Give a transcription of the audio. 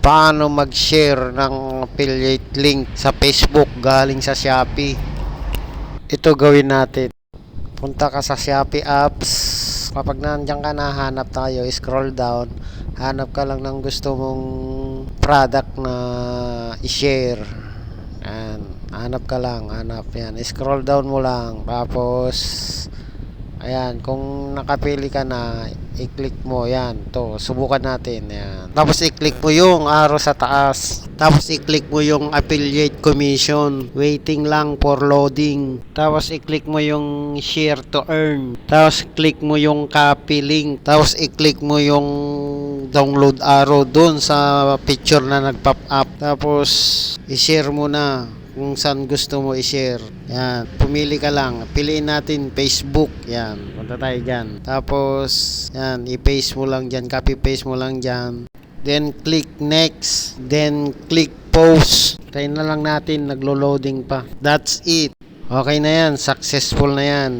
Paano mag-share ng affiliate link sa Facebook galing sa Shopee? Ito gawin natin. Punta ka sa Shopee apps. Kapag nandiyan ka na, hanap tayo, scroll down. Hanap ka lang ng gusto mong product na i-share. Yan. Hanap ka lang. Hanap yan. Scroll down mo lang. Tapos, ayan. Kung nakapili ka na, i-click mo. Yan. To. Subukan natin. Yan. Tapos, i-click mo yung arrow sa taas. Tapos, i-click mo yung affiliate commission. Waiting lang for loading. Tapos, i-click mo yung share to earn. Tapos, click mo yung copy link. Tapos, i-click mo yung download arrow dun sa picture na nag-pop up. Tapos, i-share mo na kung saan gusto mo i-share. Yan. Pumili ka lang. Piliin natin Facebook. Yan. Punta tayo dyan. Tapos, yan. I-paste mo lang dyan. Copy-paste mo lang dyan. Then, click next. Then, click post. Tayo na lang natin. Naglo-loading pa. That's it. Okay na yan. Successful na yan.